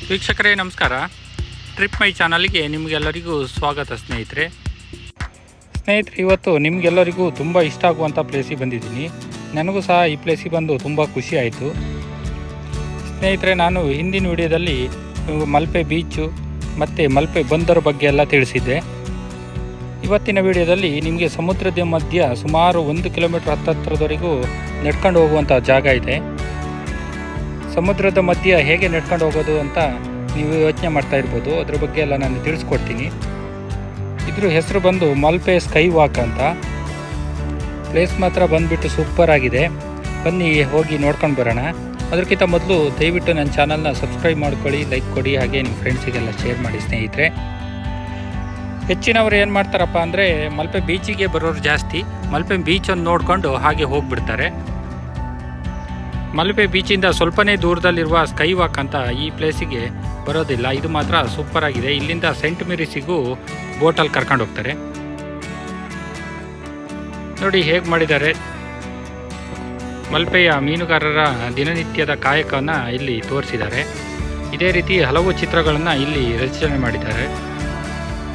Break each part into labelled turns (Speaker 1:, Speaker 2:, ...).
Speaker 1: ವೀಕ್ಷಕರೇ ನಮಸ್ಕಾರ. ಟ್ರಿಪ್ ಮೈ ಚಾನಲ್ಗೆ ನಿಮಗೆಲ್ಲರಿಗೂ ಸ್ವಾಗತ ಸ್ನೇಹಿತರೆ. ಇವತ್ತು ನಿಮಗೆಲ್ಲರಿಗೂ ತುಂಬ ಇಷ್ಟ ಆಗುವಂಥ ಪ್ಲೇಸಿಗೆ ಬಂದಿದ್ದೀನಿ. ನನಗೂ ಸಹ ಈ ಪ್ಲೇಸಿಗೆ ಬಂದು ತುಂಬ ಖುಷಿ ಆಯಿತು ಸ್ನೇಹಿತರೆ. ನಾನು ಹಿಂದಿನ ವಿಡಿಯೋದಲ್ಲಿ ಮಲ್ಪೆ ಬೀಚು ಮತ್ತು ಮಲ್ಪೆ ಬಂದರು ಬಗ್ಗೆ ಎಲ್ಲ ತಿಳಿಸಿದ್ದೆ. ಇವತ್ತಿನ ವಿಡಿಯೋದಲ್ಲಿ ನಿಮಗೆ ಸಮುದ್ರದ ಮಧ್ಯ ಸುಮಾರು 1 ಕಿಲೋಮೀಟರ್ ಹತ್ತಿರದವರೆಗೂ ನಡ್ಕೊಂಡು ಹೋಗುವಂಥ ಜಾಗ ಇದೆ. ಸಮುದ್ರದ ಮಧ್ಯ ಹೇಗೆ ನಡ್ಕೊಂಡು ಹೋಗೋದು ಅಂತ ನೀವು ಯೋಚನೆ ಮಾಡ್ತಾ ಇರ್ಬೋದು. ಅದ್ರ ಬಗ್ಗೆ ಎಲ್ಲ ನಾನು ತಿಳಿಸ್ಕೊಡ್ತೀನಿ. ಇದ್ರ ಹೆಸರು ಬಂದು ಮಲ್ಪೆ ಸ್ಕೈ ವಾಕ್ ಅಂತ. ಪ್ಲೇಸ್ ಮಾತ್ರ ಬಂದುಬಿಟ್ಟು ಸೂಪರ್ ಆಗಿದೆ. ಬನ್ನಿ ಹೋಗಿ ನೋಡ್ಕೊಂಡು ಬರೋಣ. ಅದಕ್ಕಿಂತ ಮೊದಲು ದಯವಿಟ್ಟು ನನ್ನ ಚಾನಲ್ನ ಸಬ್ಸ್ಕ್ರೈಬ್ ಮಾಡ್ಕೊಳ್ಳಿ, ಲೈಕ್ ಕೊಡಿ, ಹಾಗೆ ನಿಮ್ಮ ಫ್ರೆಂಡ್ಸಿಗೆಲ್ಲ ಶೇರ್ ಮಾಡಿ ಸ್ನೇಹಿತರೆ. ಹೆಚ್ಚಿನವರು ಏನು ಮಾಡ್ತಾರಪ್ಪ ಅಂದರೆ ಮಲ್ಪೆ ಬೀಚಿಗೆ ಬರೋರು ಜಾಸ್ತಿ. ಮಲ್ಪೆ ಬೀಚನ್ನು ನೋಡಿಕೊಂಡು ಹಾಗೆ ಹೋಗಿಬಿಡ್ತಾರೆ. ಮಲ್ಪೆ ಬೀಚಿಂದ ಸ್ವಲ್ಪನೇ ದೂರದಲ್ಲಿರುವ ಸ್ಕೈ ವಾಕ್ ಅಂತ ಈ ಪ್ಲೇಸಿಗೆ ಬರೋದಿಲ್ಲ. ಇದು ಮಾತ್ರ ಸೂಪರ್ ಆಗಿದೆ. ಇಲ್ಲಿಂದ ಸೆಂಟ್ ಮೇರಿಸಿಗೂ ಬೋಟಲ್ಲಿ ಕರ್ಕೊಂಡು ಹೋಗ್ತಾರೆ. ನೋಡಿ ಹೇಗೆ ಮಾಡಿದ್ದಾರೆ. ಮಲ್ಪೆಯ ಮೀನುಗಾರರ ದಿನನಿತ್ಯದ ಕಾಯಕವನ್ನು ಇಲ್ಲಿ ತೋರಿಸಿದ್ದಾರೆ. ಇದೇ ರೀತಿ ಹಲವು ಚಿತ್ರಗಳನ್ನು ಇಲ್ಲಿ ರಚನೆ ಮಾಡಿದ್ದಾರೆ.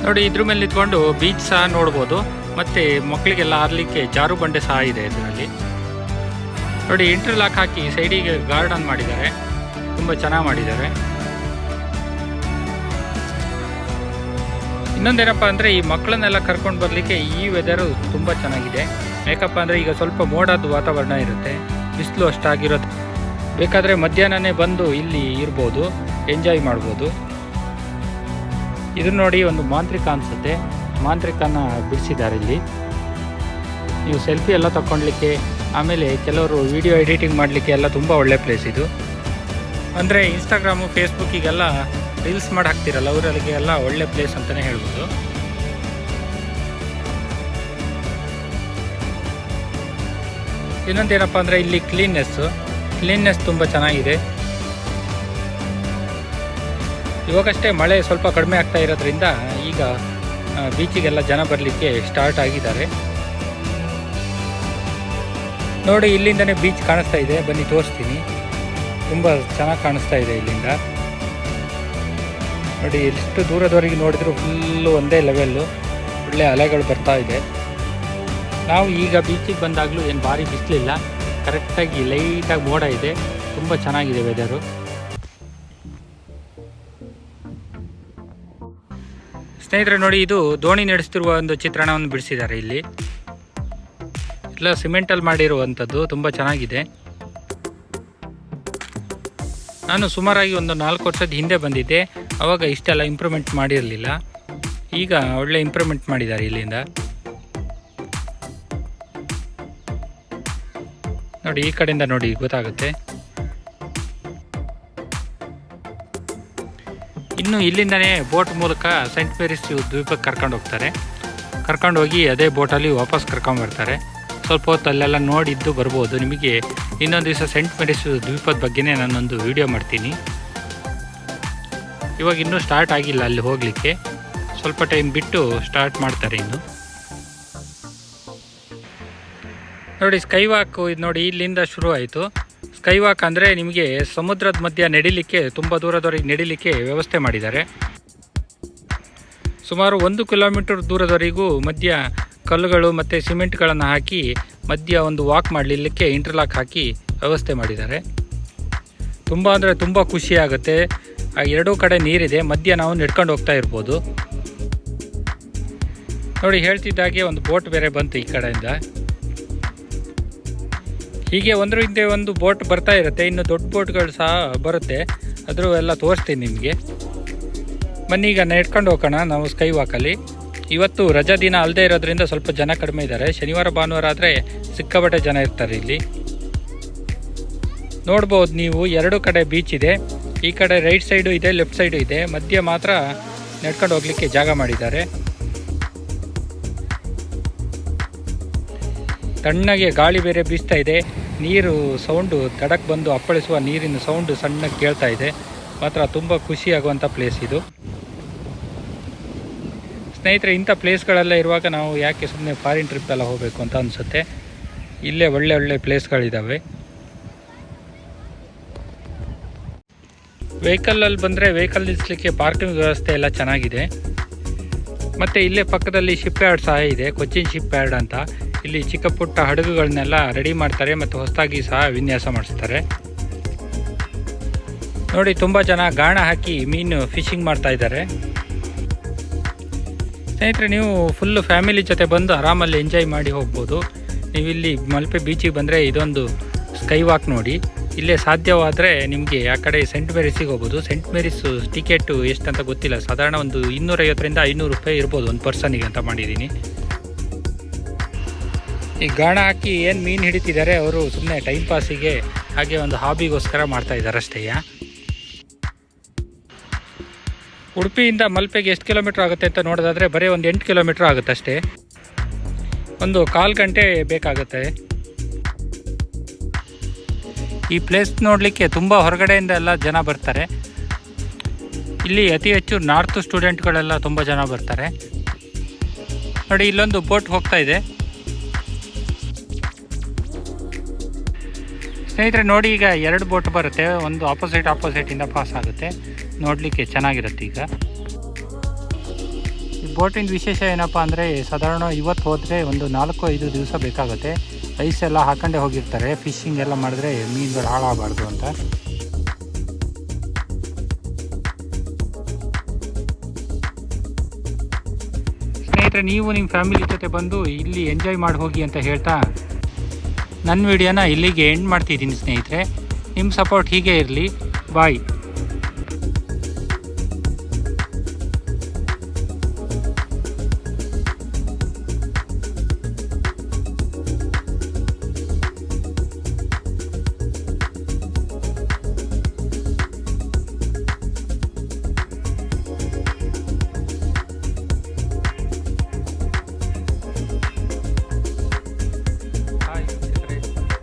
Speaker 1: ನೋಡಿ ಇದ್ರ ಮೇಲೆ ನಿಂತ್ಕೊಂಡು ಬೀಚ್ ಸಹ ನೋಡ್ಬೋದು. ಮತ್ತು ಮಕ್ಕಳಿಗೆಲ್ಲ ಆಡಲಿಕ್ಕೆ ಜಾರು ಬಂಡೆ ಸಹ ಇದೆ ಇದರಲ್ಲಿ. ನೋಡಿ ಇಂಟರ್ಲಾಕ್ ಹಾಕಿ ಸೈಡಿಗೆ ಗಾರ್ಡನ್ ಮಾಡಿದ್ದಾರೆ. ತುಂಬ ಚೆನ್ನಾಗಿ ಮಾಡಿದ್ದಾರೆ. ಇನ್ನೊಂದೇನಪ್ಪ ಅಂದರೆ ಈ ಮಕ್ಕಳನ್ನೆಲ್ಲ ಕರ್ಕೊಂಡು ಬರಲಿಕ್ಕೆ ಈ ವೆದರು ತುಂಬ ಚೆನ್ನಾಗಿದೆ. ಯಾಕಪ್ಪ ಅಂದರೆ ಈಗ ಸ್ವಲ್ಪ ಮೋಡದ ವಾತಾವರಣ ಇರುತ್ತೆ, ಬಿಸಿಲು ಅಷ್ಟಾಗಿರೋದು. ಬೇಕಾದರೆ ಮಧ್ಯಾಹ್ನನೇ ಬಂದು ಇಲ್ಲಿ ಇರ್ಬೋದು, ಎಂಜಾಯ್ ಮಾಡ್ಬೋದು. ಇದು ನೋಡಿ ಒಂದು ಮಾಂತ್ರಿಕ ಅನಿಸುತ್ತೆ. ಮಾಂತ್ರಿಕನ ಬಿಡಿಸಿದ್ದಾರೆ ಇಲ್ಲಿ. ನೀವು ಸೆಲ್ಫಿ ಎಲ್ಲ ತಗೊಳ್ಲಿಕ್ಕೆ, ಆಮೇಲೆ ಕೆಲವರು ವಿಡಿಯೋ ಎಡಿಟಿಂಗ್ ಮಾಡಲಿಕ್ಕೆ ಎಲ್ಲ ತುಂಬ ಒಳ್ಳೆ ಪ್ಲೇಸ್ ಇದು. ಅಂದರೆ ಇನ್ಸ್ಟಾಗ್ರಾಮು ಫೇಸ್ಬುಕ್ಕಿಗೆಲ್ಲ ರೀಲ್ಸ್ ಮಾಡಿ ಹಾಕ್ತಿರಲ್ಲ, ಅವರಿಗೆಲ್ಲ ಒಳ್ಳೆ ಪ್ಲೇಸ್ ಅಂತಲೇ ಹೇಳ್ಬೋದು. ಇನ್ನೊಂದೇನಪ್ಪ ಅಂದರೆ ಇಲ್ಲಿ ಕ್ಲೀನ್ನೆಸ್ ತುಂಬ ಚೆನ್ನಾಗಿದೆ. ಇವಾಗಷ್ಟೇ ಮಳೆ ಸ್ವಲ್ಪ ಕಡಿಮೆ ಆಗ್ತಾ ಇರೋದ್ರಿಂದ ಈಗ ಬೀಚಿಗೆಲ್ಲ ಜನ ಬರಲಿಕ್ಕೆ ಸ್ಟಾರ್ಟ್ ಆಗಿದ್ದಾರೆ. ನೋಡಿ ಇಲ್ಲಿಂದನೇ ಬೀಚ್ ಕಾಣಿಸ್ತಾ ಇದೆ. ಬನ್ನಿ ತೋರಿಸ್ತೀನಿ. ತುಂಬ ಚೆನ್ನಾಗಿ ಕಾಣಿಸ್ತಾ ಇದೆ ಇಲ್ಲಿಂದ. ನೋಡಿ ಎಷ್ಟು ದೂರದವರೆಗೆ ನೋಡಿದ್ರು ಫುಲ್ಲು ಒಂದೇ ಲೆವೆಲ್ಲು, ಒಳ್ಳೆ ಅಲೆಗಳು ಬರ್ತಾ ಇದೆ. ನಾವು ಈಗ ಬೀಚಿಗೆ ಬಂದಾಗಲೂ ಏನು ಭಾರಿ ಬಿಸಿಲಿಲ್ಲ, ಕರೆಕ್ಟಾಗಿ ಲೈಟಾಗಿ ಮೋಡ ಇದೆ. ತುಂಬ ಚೆನ್ನಾಗಿದೆ ವೆದರು. ಸ್ನೇಹಿತರೆ ನೋಡಿ, ಇದು ದೋಣಿ ನಡೆಸ್ತಿರುವ ಒಂದು ಚಿತ್ರಣವನ್ನು ಬಿಡಿಸಿದ್ದಾರೆ ಇಲ್ಲಿ. ಎಲ್ಲ ಸಿಮೆಂಟಲ್ಲಿ ಮಾಡಿರುವಂಥದ್ದು, ತುಂಬ ಚೆನ್ನಾಗಿದೆ. ನಾನು ಸುಮಾರಾಗಿ ಒಂದು 4 ವರ್ಷದ ಹಿಂದೆ ಬಂದಿದ್ದೆ. ಆವಾಗ ಇಷ್ಟೆಲ್ಲ ಇಂಪ್ರೂವ್ಮೆಂಟ್ ಮಾಡಿರಲಿಲ್ಲ. ಈಗ ಒಳ್ಳೆ ಇಂಪ್ರೂವ್ಮೆಂಟ್ ಮಾಡಿದ್ದಾರೆ ಇಲ್ಲಿಂದ. ನೋಡಿ ಈ ಕಡೆಯಿಂದ ನೋಡಿ ಗೊತ್ತಾಗುತ್ತೆ. ಇನ್ನು ಇಲ್ಲಿಂದನೇ ಬೋಟ್ ಮೂಲಕ ಸೆಂಟ್ ಮೇರಿಸ್ ದ್ವೀಪಕ್ಕೆ ಕರ್ಕೊಂಡು ಹೋಗ್ತಾರೆ. ಕರ್ಕೊಂಡು ಹೋಗಿ ಅದೇ ಬೋಟಲ್ಲಿ ವಾಪಸ್ ಕರ್ಕೊಂಡ್ಬರ್ತಾರೆ. ಸ್ವಲ್ಪ ಹೊತ್ತು ಅಲ್ಲೆಲ್ಲ ನೋಡಿದ್ದು ಬರ್ಬೋದು. ನಿಮಗೆ ಇನ್ನೊಂದು ದಿವಸ ಸೆಂಟ್ ಮೇರಿಸ್ ದ್ವೀಪದ ಬಗ್ಗೆನೇ ನಾನೊಂದು ವಿಡಿಯೋ ಮಾಡ್ತೀನಿ. ಇವಾಗ ಇನ್ನೂ ಸ್ಟಾರ್ಟ್ ಆಗಿಲ್ಲ ಅಲ್ಲಿ ಹೋಗಲಿಕ್ಕೆ, ಸ್ವಲ್ಪ ಟೈಮ್ ಬಿಟ್ಟು ಸ್ಟಾರ್ಟ್ ಮಾಡ್ತಾರೆ ಇನ್ನು. ನೋಡಿ ಸ್ಕೈ ವಾಕ್ ಇದು ನೋಡಿ ಇಲ್ಲಿಂದ ಶುರು ಆಯಿತು. ಸ್ಕೈ ವಾಕ್ ಅಂದರೆ ನಿಮಗೆ ಸಮುದ್ರದ ಮಧ್ಯ ನಡಿಲಿಕ್ಕೆ, ತುಂಬ ದೂರದವರೆಗೆ ನಡಿಲಿಕ್ಕೆ ವ್ಯವಸ್ಥೆ ಮಾಡಿದ್ದಾರೆ. ಸುಮಾರು 1 ಕಿಲೋಮೀಟರ್ ದೂರದವರೆಗೂ ಮಧ್ಯ ಕಲ್ಲುಗಳು ಮತ್ತು ಸಿಮೆಂಟ್ಗಳನ್ನು ಹಾಕಿ ಮಧ್ಯ ಒಂದು ವಾಕ್ ಮಾಡಲಿಕ್ಕೆ ಇಂಟರ್ಲಾಕ್ ಹಾಕಿ ವ್ಯವಸ್ಥೆ ಮಾಡಿದ್ದಾರೆ. ತುಂಬ ಅಂದರೆ ತುಂಬ ಖುಷಿಯಾಗುತ್ತೆ. ಎರಡೂ ಕಡೆ ನೀರಿದೆ, ಮಧ್ಯ ನಾವು ನಡ್ಕೊಂಡು ಹೋಗ್ತಾ ಇರ್ಬೋದು. ನೋಡಿ ಹೇಳ್ತಿದ್ದಾಗೆ ಒಂದು ಬೋಟ್ ಬೇರೆ ಬಂತು ಈ ಕಡೆಯಿಂದ. ಹೀಗೆ ಒಂದ್ರ ಹಿಂದೆ ಒಂದು ಬೋಟ್ ಬರ್ತಾ ಇರುತ್ತೆ. ಇನ್ನು ದೊಡ್ಡ ಬೋಟ್ಗಳು ಸಹ ಬರುತ್ತೆ. ಅದ್ರ ಎಲ್ಲ ತೋರಿಸ್ತೀನಿ ನಿಮಗೆ. ಬನ್ನಿ ಈಗ ನಡ್ಕೊಂಡು ಹೋಗೋಣ ನಾವು ಸ್ಕೈ ವಾಕಲ್ಲಿ. ಇವತ್ತು ರಜಾ ದಿನ ಅಲ್ಲದೆ ಇರೋದ್ರಿಂದ ಸ್ವಲ್ಪ ಜನ ಕಡಿಮೆ ಇದ್ದಾರೆ. ಶನಿವಾರ ಭಾನುವಾರ ಆದರೆ ಸಿಕ್ಕಾಪಟ್ಟೆ ಜನ ಇರ್ತಾರೆ ಇಲ್ಲಿ. ನೋಡ್ಬೋದು ನೀವು, 2 ಕಡೆ ಬೀಚ್ ಇದೆ. ಈ ಕಡೆ ರೈಟ್ ಸೈಡು ಇದೆ, ಲೆಫ್ಟ್ ಸೈಡು ಇದೆ. ಮಧ್ಯ ಮಾತ್ರ ನಡ್ಕೊಂಡು ಹೋಗ್ಲಿಕ್ಕೆ ಜಾಗ ಮಾಡಿದ್ದಾರೆ. ತಣ್ಣಗೆ ಗಾಳಿ ಬೇರೆ ಬೀಸ್ತಾ ಇದೆ. ನೀರು ಸೌಂಡು ದಡಕ್ಕೆ ಬಂದು ಅಪ್ಪಳಿಸುವ ನೀರಿನ ಸೌಂಡು ಸಣ್ಣಗೆ ಕೇಳ್ತಾ ಇದೆ. ಮಾತ್ರ ತುಂಬ ಖುಷಿಯಾಗುವಂಥ ಪ್ಲೇಸ್ ಇದು ಸ್ನೇಹಿತರೆ. ಇಂಥ ಪ್ಲೇಸ್ಗಳೆಲ್ಲ ಇರುವಾಗ ನಾವು ಯಾಕೆ ಸುಮ್ಮನೆ ಫಾರಿನ್ ಟ್ರಿಪ್ ಎಲ್ಲ ಹೋಗಬೇಕು ಅಂತ ಅನಿಸುತ್ತೆ. ಇಲ್ಲೇ ಒಳ್ಳೆ ಒಳ್ಳೆ ಪ್ಲೇಸ್ಗಳಿದ್ದಾವೆ. ವೆಹಿಕಲಲ್ಲಿ ಬಂದರೆ ವೆಹಿಕಲ್ ನಿಲ್ಲಿಸಲಿಕ್ಕೆ ಪಾರ್ಕಿಂಗ್ ವ್ಯವಸ್ಥೆ ಎಲ್ಲ ಚೆನ್ನಾಗಿದೆ. ಮತ್ತು ಇಲ್ಲೇ ಪಕ್ಕದಲ್ಲಿ ಶಿಪ್ ಯಾರ್ಡ್ ಸಹ ಇದೆ, ಕೊಚ್ಚಿನ್ ಶಿಪ್ ಯಾರ್ಡ್ ಅಂತ. ಇಲ್ಲಿ ಚಿಕ್ಕ ಪುಟ್ಟ ಹಡಗುಗಳನ್ನೆಲ್ಲ ರೆಡಿ ಮಾಡ್ತಾರೆ ಮತ್ತು ಹೊಸದಾಗಿ ಸಹ ವಿನ್ಯಾಸ ಮಾಡಿಸ್ತಾರೆ. ನೋಡಿ, ತುಂಬ ಜನ ಗಾಣ ಹಾಕಿ ಮೀನು ಫಿಶಿಂಗ್ ಮಾಡ್ತಾ ಇದ್ದಾರೆ. ಸ್ನೇಹಿತರೆ, ನೀವು ಫುಲ್ಲು ಫ್ಯಾಮಿಲಿ ಜೊತೆ ಬಂದು ಆರಾಮಲ್ಲಿ ಎಂಜಾಯ್ ಮಾಡಿ ಹೋಗ್ಬೋದು. ನೀವಿಲ್ಲಿ ಮಲ್ಪೆ ಬೀಚಿಗೆ ಬಂದರೆ ಇದೊಂದು ಸ್ಕೈ ವಾಕ್ ನೋಡಿ. ಇಲ್ಲೇ ಸಾಧ್ಯವಾದರೆ ನಿಮಗೆ ಆ ಕಡೆ ಸೆಂಟ್ ಮೇರಿಸಿಗೆ ಹೋಗ್ಬೋದು. ಸೆಂಟ್ ಮೇರಿಸ್ ಟಿಕೆಟು ಎಷ್ಟಂತ ಗೊತ್ತಿಲ್ಲ, ಸಾಧಾರಣ ಒಂದು 250ರಿಂದ 500 ರೂಪಾಯಿ ಇರ್ಬೋದು ಒಂದು ಪರ್ಸನಿಗೆ ಅಂತ ಮಾಡಿದ್ದೀನಿ. ಈ ಗಾಣ ಹಾಕಿ ಏನು ಮೀನು ಹಿಡಿತಿದ್ದಾರೆ ಅವರು ಸುಮ್ಮನೆ ಟೈಮ್ ಪಾಸಿಗೆ, ಹಾಗೆ ಒಂದು ಹಾಬಿಗೋಸ್ಕರ ಮಾಡ್ತಾ ಇದ್ದಾರೆ ಅಷ್ಟೇ. ಉಡುಪಿಯಿಂದ ಮಲ್ಪೆಗೆ ಎಷ್ಟು ಕಿಲೋಮೀಟ್ರ್ ಆಗುತ್ತೆ ಅಂತ ನೋಡೋದಾದರೆ ಬರೀ ಒಂದು 8 ಕಿಲೋಮೀಟ್ರ್ ಆಗುತ್ತೆ ಅಷ್ಟೇ. ಒಂದು 1/4 ಗಂಟೆ ಬೇಕಾಗುತ್ತೆ. ಈ ಪ್ಲೇಸ್ ನೋಡಲಿಕ್ಕೆ ತುಂಬ ಹೊರಗಡೆಯಿಂದ ಎಲ್ಲ ಜನ ಬರ್ತಾರೆ. ಇಲ್ಲಿ ಅತಿ ಹೆಚ್ಚು ನಾರ್ತ್ ಸ್ಟೂಡೆಂಟ್ಗಳೆಲ್ಲ ತುಂಬ ಜನ ಬರ್ತಾರೆ. ನೋಡಿ, ಇಲ್ಲೊಂದು ಬೋಟ್ ಹೋಗ್ತಾ ಇದೆ. ಸ್ನೇಹಿತರೆ ನೋಡಿ, ಈಗ 2 ಬೋಟ್ ಬರುತ್ತೆ. ಒಂದು ಆಪೋಸಿಟಿಂದ ಪಾಸ್ ಆಗುತ್ತೆ. ನೋಡಲಿಕ್ಕೆ ಚೆನ್ನಾಗಿರುತ್ತೆ. ಈಗ ಈ ಬೋಟಿನ ವಿಶೇಷ ಏನಪ್ಪ ಅಂದರೆ, ಸಾಧಾರಣ ಇವತ್ತು ಹೋದರೆ ಒಂದು 4-5 ದಿವಸ ಬೇಕಾಗುತ್ತೆ. ಐಸೆಲ್ಲ ಹಾಕೊಂಡೇ ಹೋಗಿರ್ತಾರೆ. ಫಿಶಿಂಗ್ ಎಲ್ಲ ಮಾಡಿದ್ರೆ ಮೀನುಗಳು ಹಾಳಾಗಬಾರ್ದು ಅಂತ. ಸ್ನೇಹಿತರೆ, ನೀವು ನಿಮ್ಮ ಫ್ಯಾಮಿಲಿ ಜೊತೆ ಬಂದು ಇಲ್ಲಿ ಎಂಜಾಯ್ ಮಾಡಿ ಹೋಗಿ ಅಂತ ಹೇಳ್ತಾ ನನ್ನ ವಿಡಿಯೋನ ಇಲ್ಲಿಗೆ ಎಂಡ್ ಮಾಡ್ತಿದ್ದೀನಿ. ಸ್ನೇಹಿತರೆ, ನಿಮ್ಮ ಸಪೋರ್ಟ್ ಹೀಗೆ ಇರಲಿ. ಬಾಯ್.